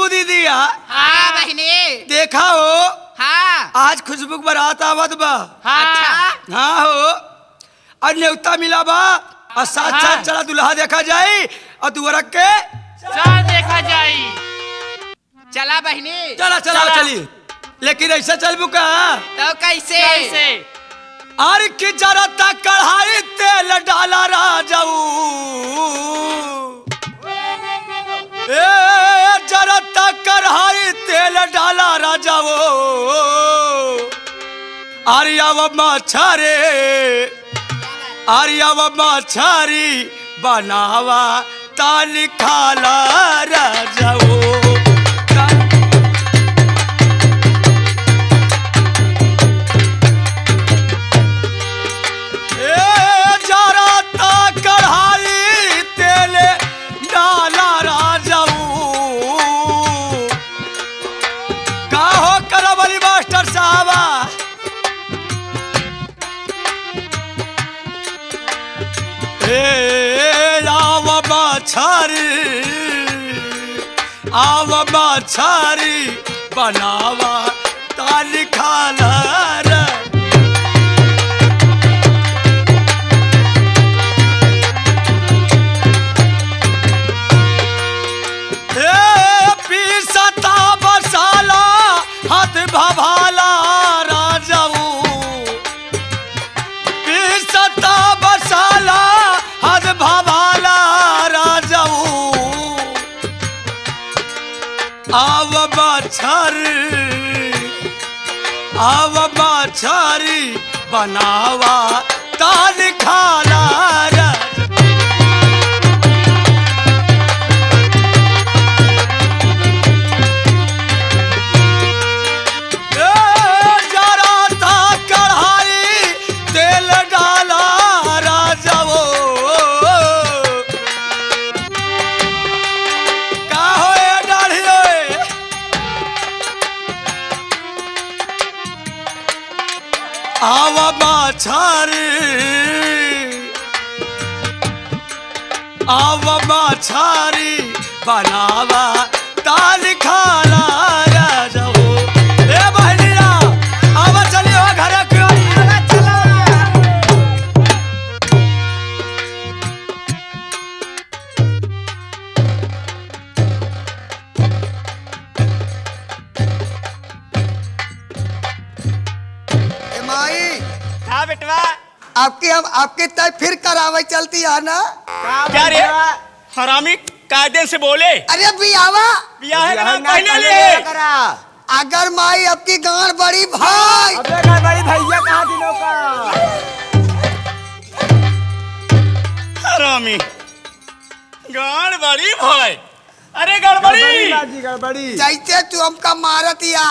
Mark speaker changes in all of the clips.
Speaker 1: बाबू दीदिया।
Speaker 2: हाँ बहनी।
Speaker 1: देखा हो
Speaker 2: हाँ
Speaker 1: आज खुशबू की बारात आवत बा।
Speaker 2: अच्छा
Speaker 1: हाँ हो और न्योता मिला बा और साथ साथ चला दुल्हा देखा जाए और तू रख के
Speaker 3: चल देखा जाई।
Speaker 2: चला बहनी।
Speaker 1: चला चला चली लेकिन ऐसा चल बुका
Speaker 2: तो कैसे?
Speaker 3: कैसे?
Speaker 1: अरे की जरा तक कढ़ाई तेल डाला राजाऊ ए जरा तक कढ़ाई तेल डाला राजाओ आर्याव मछरे आर्याव मछरी बनावा ताली खाला राजाओ आव मछरी बनावा ताली खाला पीसता बसाला हाथ भभाला राजाऊ पीसता बसाला हाथ भभाला राजाऊ आव मछरी बनावा ताल खाला जरा ता कढ़ाई तेल डाला राजाओ का होए डाढ़ियो आव मछरी बनावा ताल खाला राजाओ ए बहनिया आव चलियो घर क्यों
Speaker 4: माई
Speaker 3: हाँ बेटवा
Speaker 4: आपके तय फिर करावे चलती है ना?
Speaker 3: क्या रे हरामी कायदे से बोले।
Speaker 4: अरे बियावा
Speaker 3: ब्याह है ना पहले ले।
Speaker 4: अगर माई आपकी गांड बड़ी भाई
Speaker 1: बड़ी भैया कहाँ दिनों का
Speaker 3: हरामी गाड़ बड़ी भाई। अरे गड़बड़ी
Speaker 4: जैसे तू हमका मारत या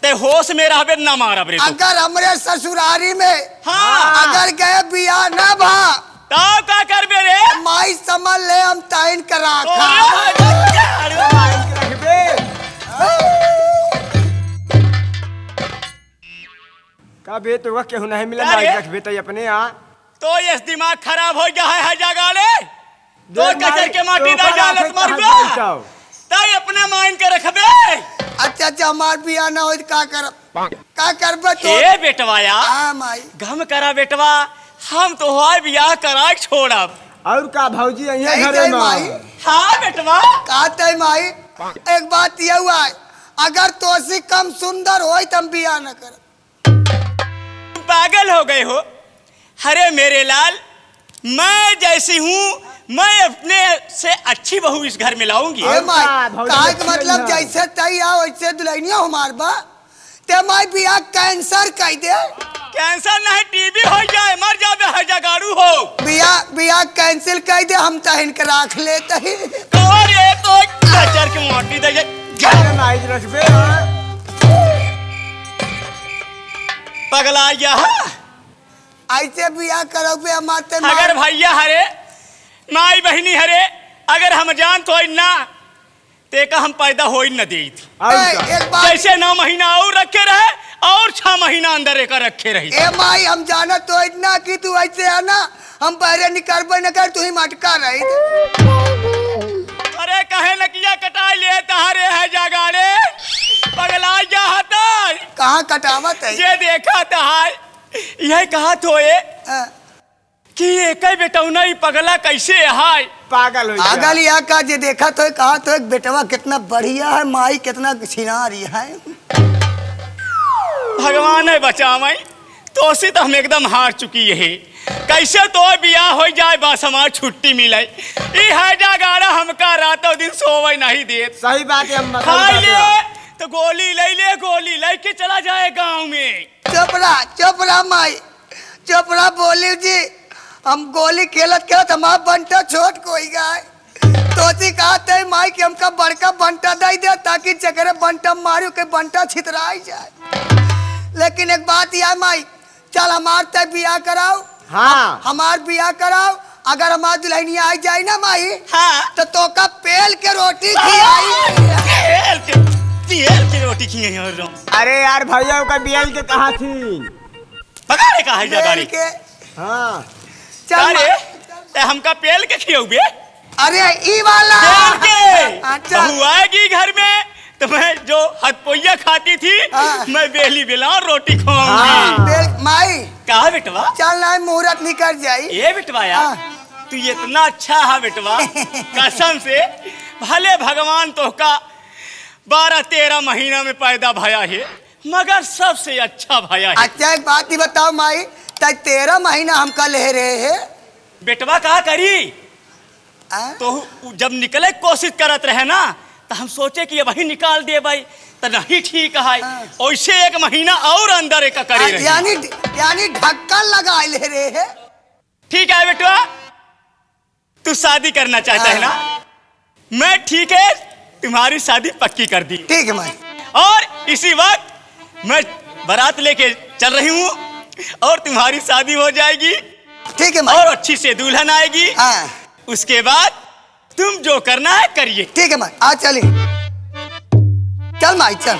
Speaker 3: ते होश में रहबे ना मारा बरे तो।
Speaker 4: अगर हमरे ससुरारी में
Speaker 3: हाँ
Speaker 4: अगर गए बिया न भा
Speaker 3: ताव का करबे रे
Speaker 4: माई समझ ले हम ताइन करा खा
Speaker 1: का बे तो केहू नहीं मिला
Speaker 3: अरे।
Speaker 1: माई रखबे तो अपने यहाँ
Speaker 3: तो ये दिमाग खराब हो गया है जगह ले दो कचर के माटी दा जालत मर गया ताई अपने माइन के रखबे।
Speaker 4: अच्छा हमार बिया न हो का करबे तो
Speaker 3: ए बेटवाया
Speaker 4: हाँ माई
Speaker 3: गम करा बेटवा हम तो हाय बियाह करा छोड़ब।
Speaker 1: और का भौजी यहाँ
Speaker 4: सही
Speaker 1: घरे
Speaker 4: सही
Speaker 1: में
Speaker 4: माई
Speaker 3: हाँ बेटवा
Speaker 4: कहते माई एक बात ये हुआ है अगर तो से कम सुंदर हो तम बिया न कर
Speaker 3: पागल हो गए हो। अरे मेरे लाल मैं जैसी हूँ मैं अपने से अच्छी बहू इस घर में लाऊंगी।
Speaker 4: ए माई
Speaker 1: भौजी
Speaker 4: काहे
Speaker 1: अच्छी
Speaker 4: के मतलब
Speaker 1: लगी है।
Speaker 4: जैसे तई आ वैसे दुल्हनिया हमार बा ते माई बिया कैंसर कह दे
Speaker 3: कैंसर नहीं टीबी हो जाए मर जाबे है जगाड़ू हो।
Speaker 4: बिया कैंसिल कह दे हम तहन के राख लेते ही
Speaker 3: और ये तो कचर के माटी दे
Speaker 1: माई रखबे
Speaker 3: पगला गया है।
Speaker 4: ऐसे बिया करोगे हमारे
Speaker 3: अगर भैया हरे माई बहनी हरे अगर हम जान तो ना ते का हम पैदा हो ही न दी थी।
Speaker 4: एक बात
Speaker 3: जैसे 9 महीना और रखे रहे और 6 महीना अंदर एक रखे रही।
Speaker 4: ए माई हम जाना तो इतना कि तू ऐसे आना हम पहले निकलबे न कर तू ही मटका रही
Speaker 3: अरे काहे नकिया कटा ले तहारे है जागाड़े पगला जा हता
Speaker 4: कहाँ कटावत है?
Speaker 3: ये देखा तहार यही कहा थोए
Speaker 4: हाँ।
Speaker 3: कि एक बेटौना ही पगला कैसे हाय
Speaker 1: पागल हो
Speaker 4: पागल या का जे देखा तो कहा तो एक बेटवा कितना बढ़िया है, माई कितना छिनारी है।
Speaker 3: भगवान है बचावई तो से तो हम एकदम हार चुकी है। कैसे तो बियाह हो जाए बस हमार छुट्टी मिले ई है जागाड़ा हमका रातों दिन सोवे नहीं दे।
Speaker 1: सही बात है। हम
Speaker 3: खाई ले तो गोली ले के चला जाए गांव में।
Speaker 4: चुप रहा माई, चुप रहा। बोली जी हम गोली खेलत हमारा बंटा छोट कोई गाय तोसी कहते है माई कि हमका बड़का बंटा दे दे ताकि चकरे बंटा मारू के बंटा छितराई जाए। लेकिन एक बात यह माई, चल हमार तय बियाह कराओ।
Speaker 1: हाँ
Speaker 4: हमार बियाह कराओ। अगर हमार दुल्हनिया आई जाए ना माई
Speaker 3: हाँ
Speaker 4: तो का पेल के रोटी खिलाई।
Speaker 3: तेल की रोटी खिए हैं।
Speaker 1: अरे यार भैया का बियल के कहा थी
Speaker 3: पकाड़े का है जगाड़ी
Speaker 4: के
Speaker 1: हाँ
Speaker 4: चल
Speaker 3: अरे ते हमका पेल के खियोगे
Speaker 4: अरे ई वाला
Speaker 3: पेल के
Speaker 4: अच्छा।
Speaker 3: बहू आएगी घर में तो मैं जो हथपोइया खाती थी
Speaker 4: हाँ।
Speaker 3: मैं बेली बेला रोटी खाऊंगी।
Speaker 1: हाँ।
Speaker 4: माई
Speaker 3: कहा बेटवा
Speaker 4: चल ना मुहूर्त निकल जाई।
Speaker 3: ये बेटवा यार तू इतना अच्छा है बेटवा कसम से भले भगवान तो का 12-13 महीना में पैदा भया है मगर सबसे अच्छा भया है।
Speaker 4: अच्छा एक बात ही बताओ माई, 13 महीना हमका ले रहे है
Speaker 3: बेटवा कहा करी तो जब निकले कोशिश करत रहे ना तो हम सोचे कि वही निकाल दे भाई तो नहीं ठीक है। ऐसे 1 महीना और अंदर एक करे रही।
Speaker 4: यानी ढक्कन लगा ले रहे है।
Speaker 3: ठीक है बेटवा तू शादी करना चाहता है ना, मैं ठीक है तुम्हारी शादी पक्की कर दी।
Speaker 4: ठीक है माई।
Speaker 3: और इसी वक्त मैं बारात लेके चल रही हूँ और तुम्हारी शादी हो जाएगी।
Speaker 4: ठीक है माई।
Speaker 3: और अच्छी से दुल्हन आएगी।
Speaker 4: हाँ।
Speaker 3: उसके बाद तुम जो करना है करिए।
Speaker 4: ठीक है माई, आ चली। चल माई चल।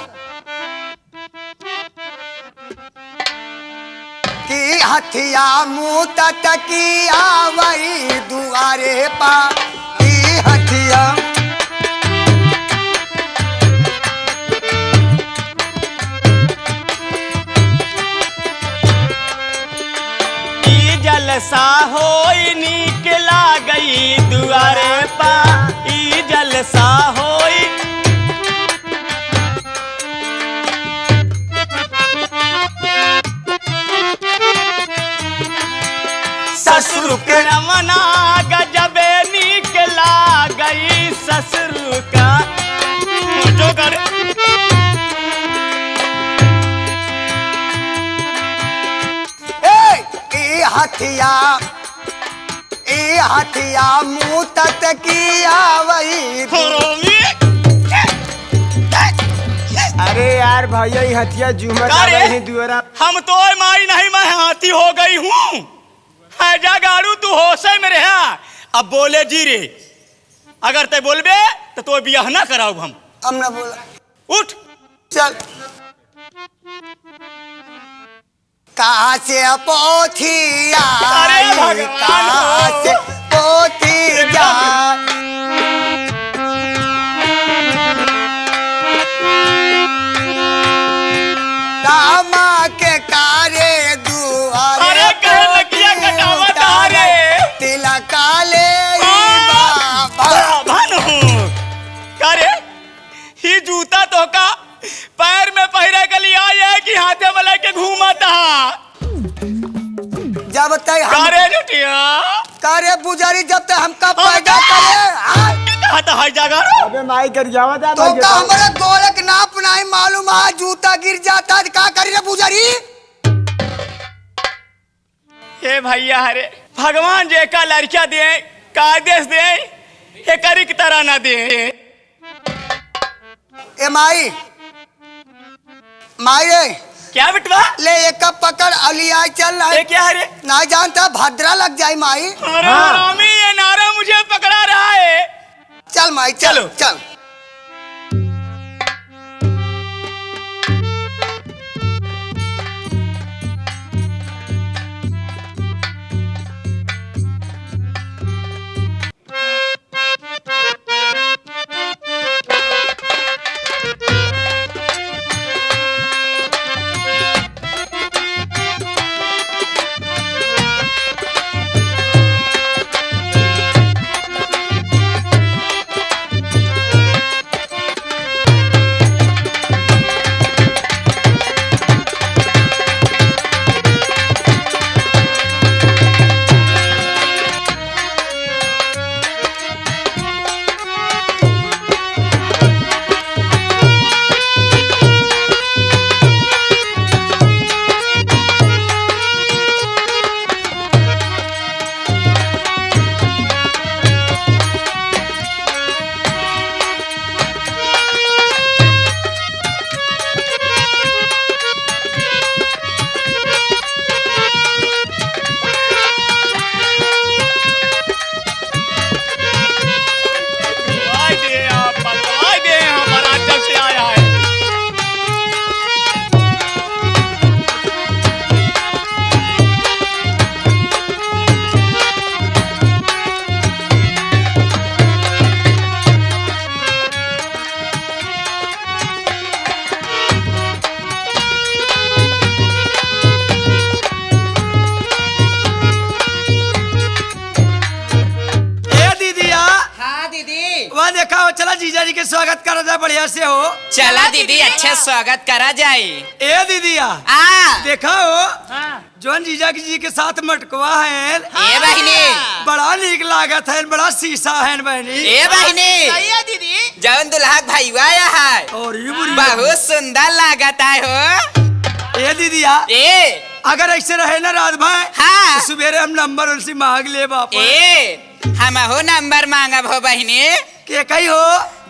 Speaker 4: कि हथिया मुँह तकिया वही दुआरे पा की हथिया
Speaker 3: जलसा हो निकला गई दुआरे पा ई जलसा हो। ससुर के रमना गजबे निकला गई ससुर का जो कर
Speaker 4: हथिया मुँह तकिया वही।
Speaker 1: अरे यार भैया ये हथिया झूमर नहीं दुआरा।
Speaker 3: हम तो माई नहीं मैं हाथी हो गई हूँ। जा गाड़ू तू होशे में रहा। अब बोले जी रे अगर ते बोलबे तो बियाह ना कराओ हम
Speaker 4: ना बोला।
Speaker 3: उठ
Speaker 4: चल। कहाँ से पोथी आई कहाँ से पोथी जा दामा के कारे दुआरे तिलक काले
Speaker 3: कारे ही जूता तो का पैर में पहिरे के लिए आए कि हाथे में लेके घूमता।
Speaker 4: जब तक कारे बुजारी जब तक हमका पैदा करे
Speaker 3: कहता है जागा।
Speaker 1: अबे माई कर जावा था
Speaker 4: तो का हमारे गोलक नाप नहीं मालूम है जूता गिर जाता है का करी रे बुजारी।
Speaker 3: हे भैया हरे भगवान जे का लड़किया दे का आदेश दे हे करी की तरह ना दे।
Speaker 4: ए माई माई रे
Speaker 3: क्या बिटवा
Speaker 4: ले एक कप पकड़ अलिया चल रहा
Speaker 3: ये क्या है रे?
Speaker 4: ना जानता भद्रा लग जाए माई।
Speaker 3: अरे रामी ये नारा मुझे पकड़ा रहा है।
Speaker 4: चल माई चलो चल।
Speaker 1: जीजा जी के स्वागत करा जाए बढ़िया से हो।
Speaker 2: चला दीदी अच्छा स्वागत करा जाए।
Speaker 1: ए दीदिया
Speaker 2: आ
Speaker 1: देखा हो जोन जीजा जी के साथ मटकवा है
Speaker 2: ए बहिनी
Speaker 1: बड़ा नीक लागत है, बड़ा शीशा है बहनी।
Speaker 2: ए बहिनी दीदी जौन दुल्हा भाईवा आया है
Speaker 1: और ये बुढ़िया
Speaker 2: बहुत सुंदर लागत है हो।
Speaker 1: ए दीदिया
Speaker 2: ए
Speaker 1: अगर ऐसे रहे ना रात भाई
Speaker 2: हाँ
Speaker 1: तो सवेरे हम नंबर उनसे मांग ले बाप
Speaker 2: ए हम हो नंबर मांगब हो बहिनी
Speaker 1: के कही हो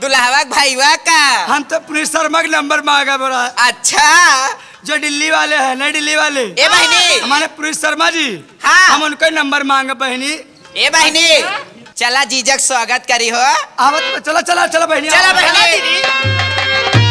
Speaker 2: दुल्हावा भाईवा का।
Speaker 1: हम तो पुलिस शर्मा के नंबर मांगा बड़ा
Speaker 2: अच्छा
Speaker 1: जो दिल्ली वाले हैं ना दिल्ली वाले
Speaker 2: ए बहिनी
Speaker 1: हमारे पुलिस शर्मा जी
Speaker 2: हाँ
Speaker 1: हम उनका नंबर मांगे बहनी।
Speaker 2: ए बहिनी चला जीजक स्वागत करी हो।
Speaker 1: आवत चला चला चला बहनी
Speaker 2: चला बहिनी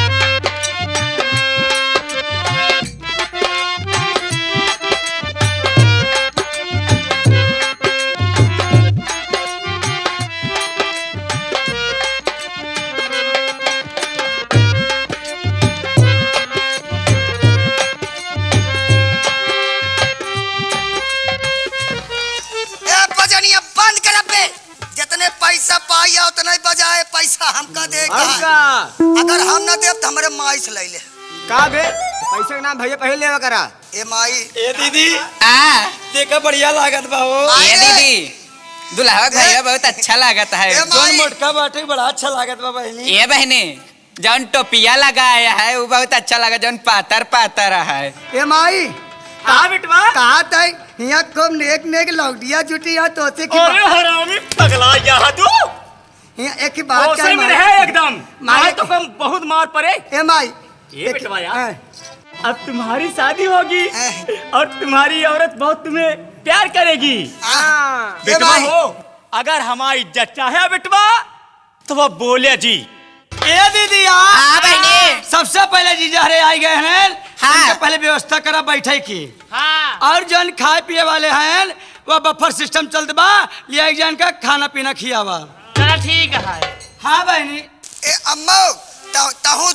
Speaker 4: ए बजनिया बंद कर बे। जितने पैसा पाई उतना ही बजाए, पैसा हमका देगा। अगर हम ना देब तो हमारे माई से ले ले।
Speaker 5: का बे पैसे के नाम भैया पहले लेवा करा।
Speaker 4: ए माई
Speaker 1: ए दीदी
Speaker 2: आ
Speaker 1: देखा बढ़िया लागत बा हो।
Speaker 2: ये दीदी दुल्हा भैया बहुत अच्छा लागत है।
Speaker 4: ए
Speaker 1: जोन मोटका बाटे बड़ा अच्छा लागत बा बहनी।
Speaker 2: ये बहनी जौन टोपिया लगाया है वो बहुत अच्छा लगा, जौन पातर पातर है।
Speaker 4: ए माई
Speaker 3: कहा बिटवा
Speaker 4: कहा तई हिया खूब नेक नेक लौटिया जुटी है तोते की
Speaker 3: अरे हरामी पगला यहाँ तू
Speaker 4: हिया एक ही बात
Speaker 3: होशे
Speaker 4: कर
Speaker 3: में
Speaker 4: माई।
Speaker 3: रहे एकदम
Speaker 4: माई-
Speaker 3: मारे तो कम बहुत मार पड़े।
Speaker 4: ए माई
Speaker 3: ये बिटवा यार
Speaker 4: हाँ,
Speaker 3: अब तुम्हारी शादी होगी और तुम्हारी औरत बहुत तुम्हें प्यार करेगी।
Speaker 4: हाँ। ए
Speaker 3: बिटवा
Speaker 4: माई
Speaker 3: हो अगर हमारी इज्जत चाहे बिटवा तो वह बोले जी।
Speaker 1: ए दीदिया
Speaker 2: हाँ बहनी
Speaker 1: सबसे पहले जीजा हरे आई गए हैं
Speaker 2: हाँ।
Speaker 1: इनके पहले व्यवस्था करा बैठे की
Speaker 3: हाँ
Speaker 1: और जन खाए पिए वाले हैं वो बफर सिस्टम चलत बा लिया एक जन का खाना पीना खियावा।
Speaker 3: चला ठीक है।
Speaker 1: हाँ बहनी
Speaker 4: ए अम्मो तहू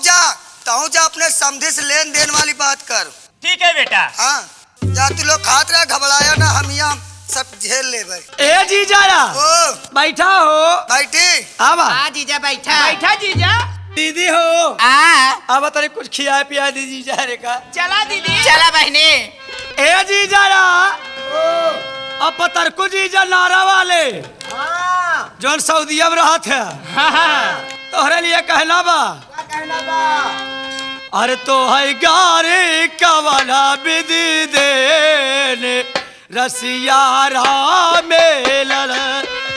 Speaker 4: जा अपने समझे से लेन देन वाली बात कर।
Speaker 3: ठीक है बेटा।
Speaker 4: हाँ जा तू लोग खात रहे घबराया ना, हम यहाँ सब झेल ले भाई।
Speaker 1: ए जीजा
Speaker 4: ओ
Speaker 1: बैठा हो
Speaker 4: बैठी
Speaker 1: आवा
Speaker 2: हाँ जीजा बैठा
Speaker 3: बैठा जीजा।
Speaker 1: दीदी हो
Speaker 2: आ
Speaker 1: अब तरी कुछ खिया पिया दी जीजा रे का।
Speaker 2: चला दीदी चला बहनी
Speaker 1: ए जीजा अब पतर को जीजा नारा वाले जोन सऊदीया में रहा थे तोहरे लिए कहना बा अरे तो है गारे कवाला विधि देने रसिया मेलल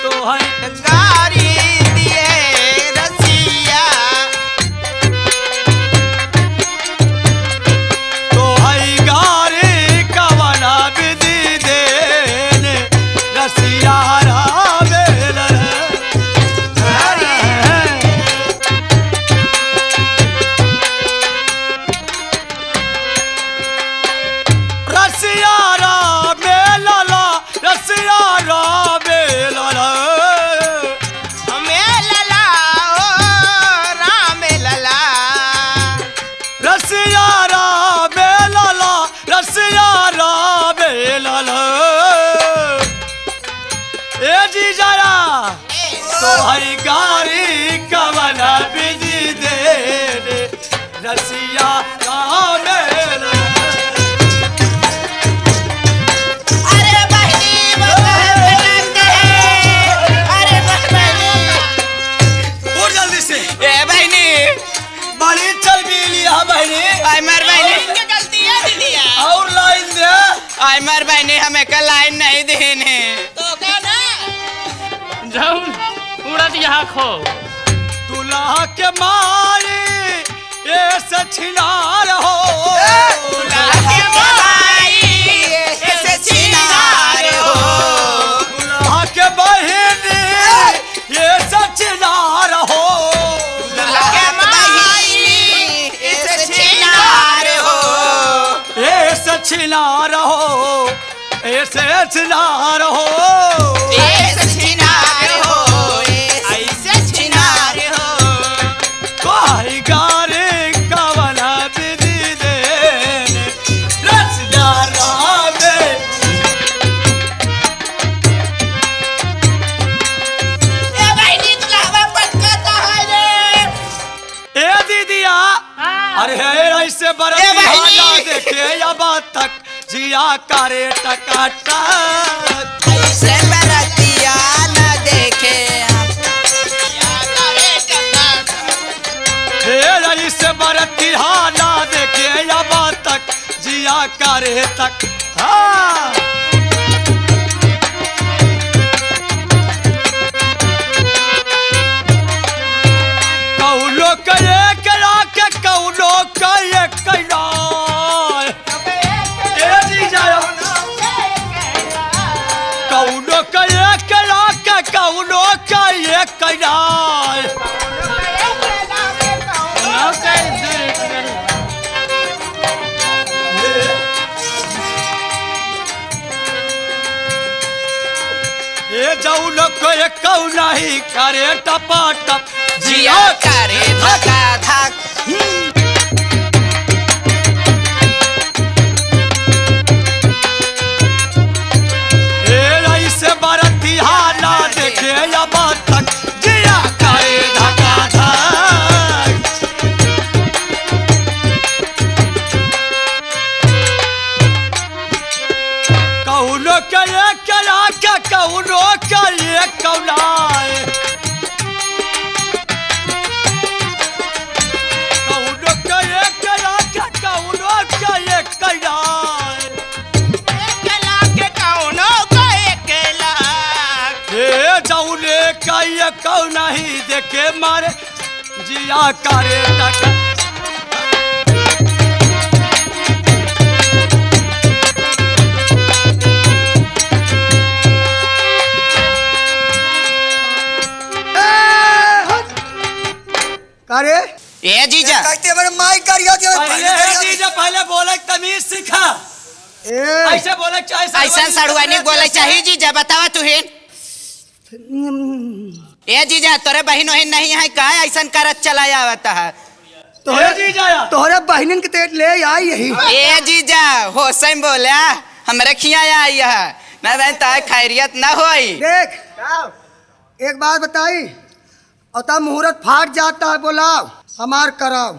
Speaker 1: तो है
Speaker 2: गारी दिए रसिया
Speaker 1: तो है गारे कवाला विधि देने रसिया मेलल रसिया मेलला रसिया मेलला
Speaker 2: हमें लला ओ राम लला
Speaker 1: रसिया मेलला रसिया मेलला ए जी जरा तो हरी गारी कवना बिजी दे रे रसिया मेलला
Speaker 2: अरे बहनी वो कहते अरे बहनी
Speaker 1: और जल्दी से
Speaker 2: ए बहनी
Speaker 1: बड़ी चल भी लिया बहनी
Speaker 2: आई मर बहनी गलती है दीदी
Speaker 1: और लाइन दे
Speaker 2: आई मर बहनी हमें का लाइन नहीं देने तो क्या ना
Speaker 3: जाऊं उड़द यहाँ खो।
Speaker 1: दूल्हा के मारे ये सचिनार हो
Speaker 2: के भाई ऐसे चिनार हो
Speaker 1: दूल्हा के बहन ये सचिनार हो
Speaker 2: के भाई ऐसे चिनार हो
Speaker 1: ये सचिनार हो ये सचिनार हो
Speaker 2: ऐसे चिनार हो ऐसे चिनार हो
Speaker 1: कोई गारे कवना विधि देने रसदार में
Speaker 2: ए बहनी दुल्हा पटकाता है रे
Speaker 1: से बरतिया देखे अब तक जिया करे टकाटक।
Speaker 2: ऐसे बरतिया न देखे
Speaker 1: हे रही से बरतिया ना देखे अब तक जिया करे तक। हाँ कौलो करे करा के कौलो करे कैला कौनो करे करा के कौनो करे कैला ये जाऊ लोग कौ नहीं करे टपा टप
Speaker 2: जिया करे धका धक।
Speaker 1: से बरतिया ना देखे अब तक जिया करे धका धक। कौनो करे करा के कौनो करे कौलाए कौनो करे करा के कौनो करे कैलाए जाऊले कई कौ नहीं देखे मारे जिया करे टका।
Speaker 4: करे
Speaker 2: ए जीजा
Speaker 4: कहते बड़े माई करियो
Speaker 1: जीजा पहले बोले तमीज सीखा ऐसे बोले
Speaker 2: ऐसा सड़ुआनी बोले चाहिए जीजा बतावा तुहिन। ए जीजा तोरे बहन वहन नहीं है का ऐसा करत चलाया आवता है
Speaker 4: तोहरे बहनिन के तेज ले आई यही।
Speaker 2: ए जीजा हो सही बोला हमरे खियाया आई है मैं बहन ताए खैरियत ना होई।
Speaker 4: देख एक बात बताई और तब मुहूर्त फाट जाता है बोलाओ हमार कराओ।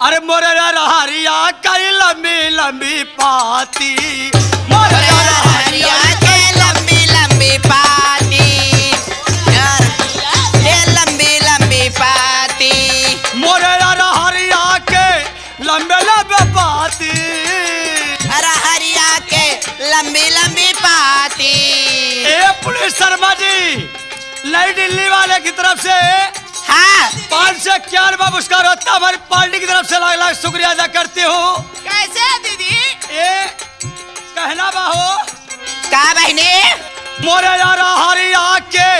Speaker 1: अरे मोरे हरिया कई लंबी लंबी पाती
Speaker 2: मोरे हरिया के लंबी लंबी पाती ये लंबी लंबी पाती
Speaker 1: मोरे हरिया के लंबे लंबे पाती
Speaker 2: अरे हरिया के लंबी लंबी पाती।
Speaker 1: ए पुलिस शर्मा जी नई दिल्ली वाले की तरफ से
Speaker 2: हाँ
Speaker 1: 551 पुरस्कार होता हमारी पार्टी की तरफ से लाख लाख शुक्रिया अदा करती हूँ।
Speaker 2: कैसे दीदी
Speaker 1: ए कहना बाहो
Speaker 2: का बहने
Speaker 1: मोरे हरिया के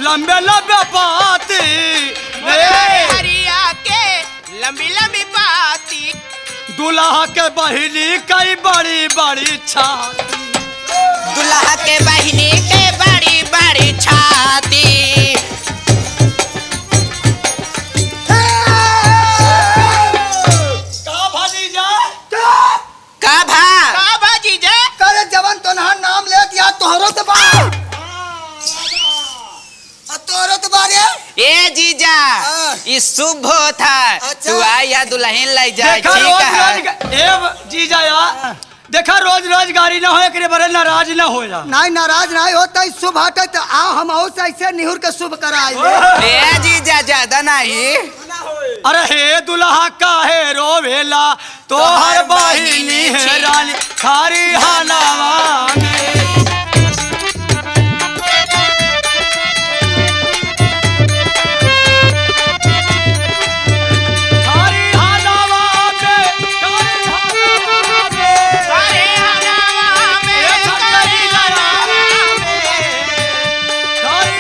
Speaker 1: लंबे लंबे पाती
Speaker 2: हरिया के लंबी लंबी पाती
Speaker 1: दुल्हा के बहिनी कई बड़ी बड़ी छाती
Speaker 2: दुल्हा के बहिनी के बड़ी बड़ी छाती।
Speaker 4: करे जवन तो नाम ले दिया तोहरो तो तोहरो तो बारे
Speaker 2: ए जीजा ये शुभ था
Speaker 4: अच्छा।
Speaker 2: तू आया दुल्हन ले जा
Speaker 1: देखा
Speaker 2: ठीक है।
Speaker 1: ए जीजा या देखा रोज रोज गाड़ी ना हो करे बड़े नाराज ना हो जा।
Speaker 4: नहीं नाराज नहीं होता शुभ हटे तो आओ हम ऐसे निहुर के शुभ कराए।
Speaker 2: ए जीजा ज्यादा नहीं
Speaker 1: अरे हे दुल्हा काहे रोवेला तो हर बहिनी है रानी खारी हानावा में खारी हानावा में खारी हानावा में ये छटकरी लड़ा में खारी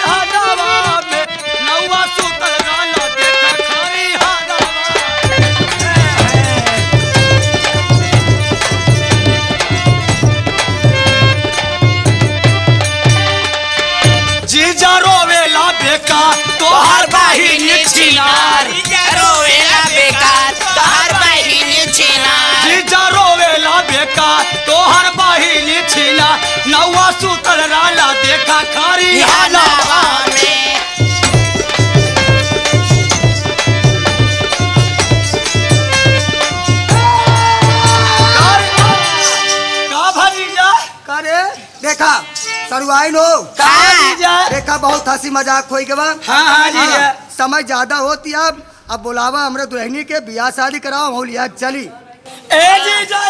Speaker 1: हानावा में नौवा सुतल गाना देखा खारी हानावा जीजा रोवेला बेका तोहर बहिनी छिनार
Speaker 2: रोवेला बेकार तोहर बहिनी छिनार
Speaker 1: जीजा रोवेला बेका तोहर बहिनी छिना नौवा सुतल राला देखा खारी हानावा
Speaker 2: में
Speaker 4: देखा सरुआइन हो
Speaker 1: कहा जीजा?
Speaker 4: देखा बहुत हंसी मजाक होई के बा
Speaker 1: हाँ हाँ जीजा।
Speaker 4: समय ज्यादा होती अब बुलावा हमरे दुल्हनी के बियाह शादी कराओ हम लिया चली
Speaker 1: ए जीजा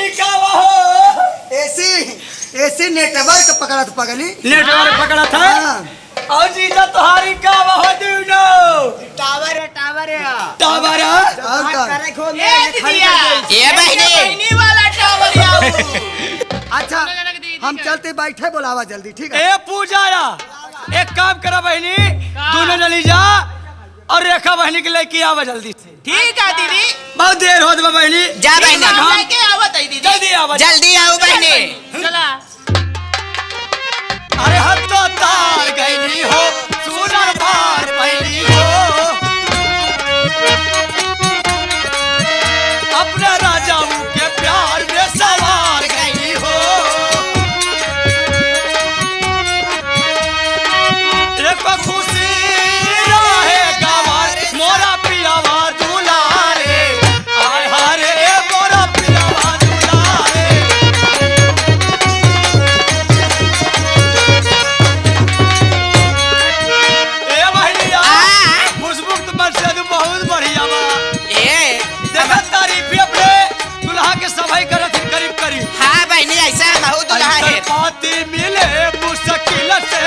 Speaker 1: ई का हो
Speaker 4: एसी नेटवर्क पकड़त पगली
Speaker 1: नेटवर्क पकड़ा था
Speaker 4: हाँ।
Speaker 1: और जीजा तुम्हारी का हो दूनो
Speaker 5: टावर है
Speaker 1: टावर
Speaker 4: और का?
Speaker 5: करे खो में
Speaker 3: ए दीदिया
Speaker 2: ये बहनी
Speaker 3: बहनी वाला टावर आओ।
Speaker 4: अच्छा हम चलते बैठे बुलावा जल्दी ठीक है
Speaker 1: ए पूजारा एक काम करा बहनी दोनों जली जा और रेखा बहनी के लेके आवा जल्दी से
Speaker 3: ठीक है दीदी
Speaker 1: बहुत देर हो दबा बहनी
Speaker 2: जा बहनी
Speaker 3: हम लेके आवत है दीदी
Speaker 1: जल्दी आवा
Speaker 2: जल्दी आओ बहनी
Speaker 3: चला
Speaker 1: अरे हम तो तार गईली हो सुनर पार पहली हो अपने राजाओं के प्यार में सवार गईली हो एक खुशी रहे गवार मोरा पियावा दुलारे आय हारे मोरा पियावा दुलारे ए भैया खुशबू तुम्हार से तो बहुत बढ़िया बा
Speaker 2: ए
Speaker 1: देखा तारीफ भी अपने दुल्हा के सफाई करत ही करीब करीब
Speaker 2: हाँ बहनी ऐसा महू दुल्हा है
Speaker 1: ऐसा पाती मिले मुश्किल से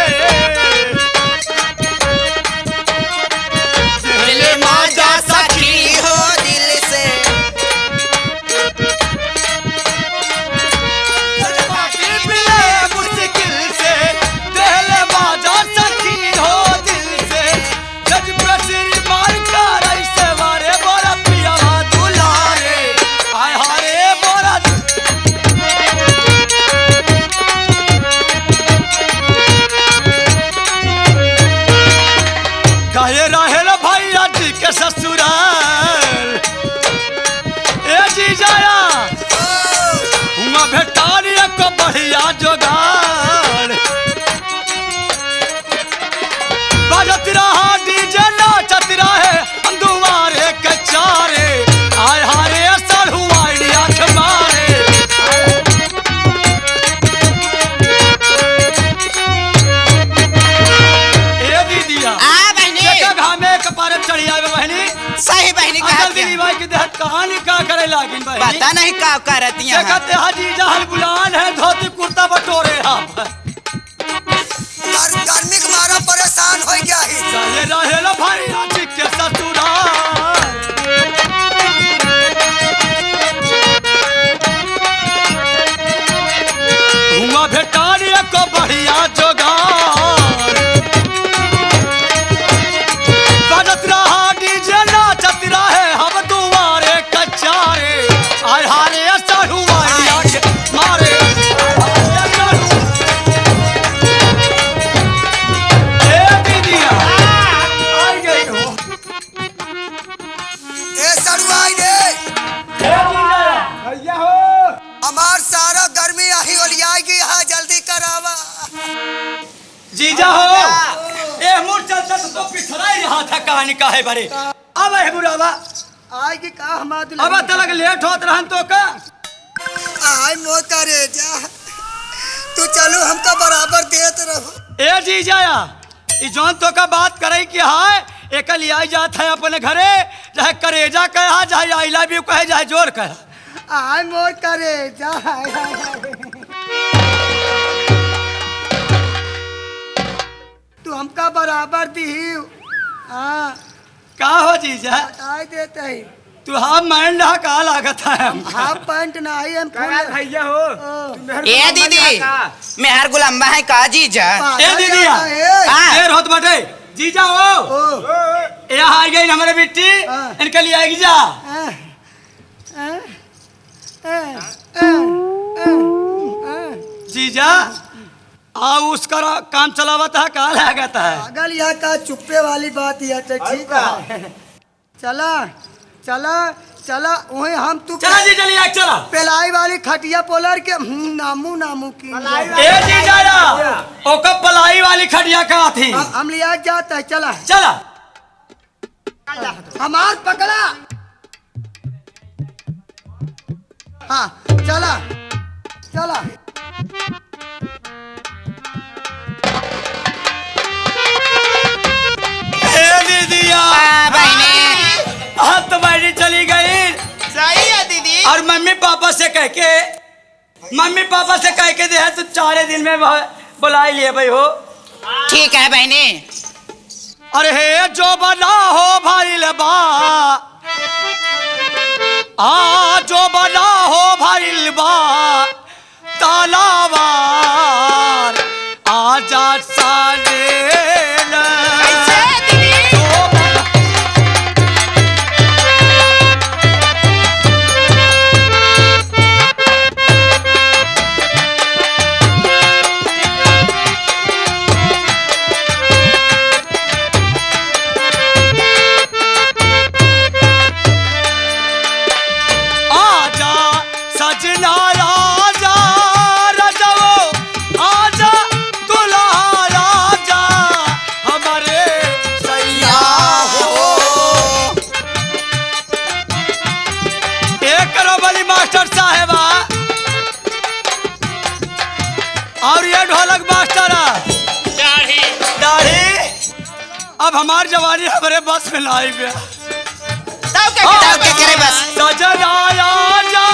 Speaker 2: दिल माजा सखी हो दिल से
Speaker 1: पाती मिले मुश्किल से दिल बाजा सखी हो दिल से जज प्रसिर मार कर ऐसे मारे बोरा पिया दुलारे आय हारे बोरा काहे रहेला भैया जी के ससुराल ए जीजाया हुआ भेटारी को बढ़िया जोगाड़ बजत रहा डीजे नाचत रहे हम दुआरे के चारे आय हारे सड़ुआ आँख मारे ए दीदिया
Speaker 2: आ बहनी
Speaker 1: देखा घामे कपारे चढ़ी आवे बहनी
Speaker 2: सही बहनी
Speaker 1: अंकल
Speaker 2: कहा
Speaker 1: दिली भाई के देहत कहानी का करे लागिन बहनी
Speaker 2: पता नहीं का करती है
Speaker 1: देखते हाजी जहल बुलान है धोती कुर्ता बटोरे हम
Speaker 4: गर्मी के मारा परेशान हो गया ही
Speaker 1: चाहे रहेला भाई राजी के ससुराल हुआ भेटारी को बढ़िया जोगार बजत रहा डीजे नाचत रहे हम दुआरे कचारे आय हारे सड़ुआ आँख मारे ए दीदिया आई गई हो
Speaker 4: ए सरुआई रे
Speaker 1: ए दीदिया
Speaker 5: भैया हो
Speaker 4: हमार सारा गर्मी आही ओलियाएगी यहाँ जल्दी करावा
Speaker 1: जीजा हो ए मुर चलता तो पिछड़ा ही रहा था कहानी का है बड़े अब है बुरावा
Speaker 4: आएगी का हमार
Speaker 1: अब तलक लेट होत रहन तो का
Speaker 4: आय मो करे जा तू चलो हमका बराबर देत रहो
Speaker 1: ए जीजाया ई जोन तो का बात करे कि हाय एक लिया जात है अपने घरे चाहे करेजा कहा चाहे आई लव यू कहे चाहे जोर कहे
Speaker 4: आय मोर करे जा तू हमका बराबर दी हाँ
Speaker 1: का हो जीजा
Speaker 4: बताई देते ही
Speaker 1: तू हाफ माइंड हा का लागत है
Speaker 4: हाफ पैंट नहीं हम
Speaker 5: कहा
Speaker 4: फुल
Speaker 5: भैया हो
Speaker 2: ए दीदी मेहर गुलम्बा है का जीजा
Speaker 1: ए दीदिया
Speaker 2: हाँ।
Speaker 1: देर होत बटे जीजा हो यहाँ आ गई हमारे बेटी
Speaker 4: हाँ।
Speaker 1: इनके लिए आएगी जा जीजा आ उसका काम चलावत है का लागत है
Speaker 4: पागल यहाँ का चुप्पे वाली बात ही है तो ठीक है चला चला चला वही हम तू
Speaker 1: चला जी चलिए चला
Speaker 4: पेलाई वाली खटिया पोलर के नामू नामू की
Speaker 1: ए जीजा ओका पलाई वाली खटिया का थी
Speaker 4: हम लिया जाता है चला
Speaker 1: चला
Speaker 4: हमार पकड़ा हाँ चला चला
Speaker 1: से कह के मम्मी पापा से कह के दे तो 4 दिन में बुला ही लिए भाई हो।
Speaker 2: ठीक है बहनी।
Speaker 1: अरे हे जो बना हो भाई लबा जो बना हो भाई लबा तालावार आजा सारे अब हमार जवानी हमारे बस में लाई गया।
Speaker 2: ताऊ के करे बस।
Speaker 1: सजना आया जा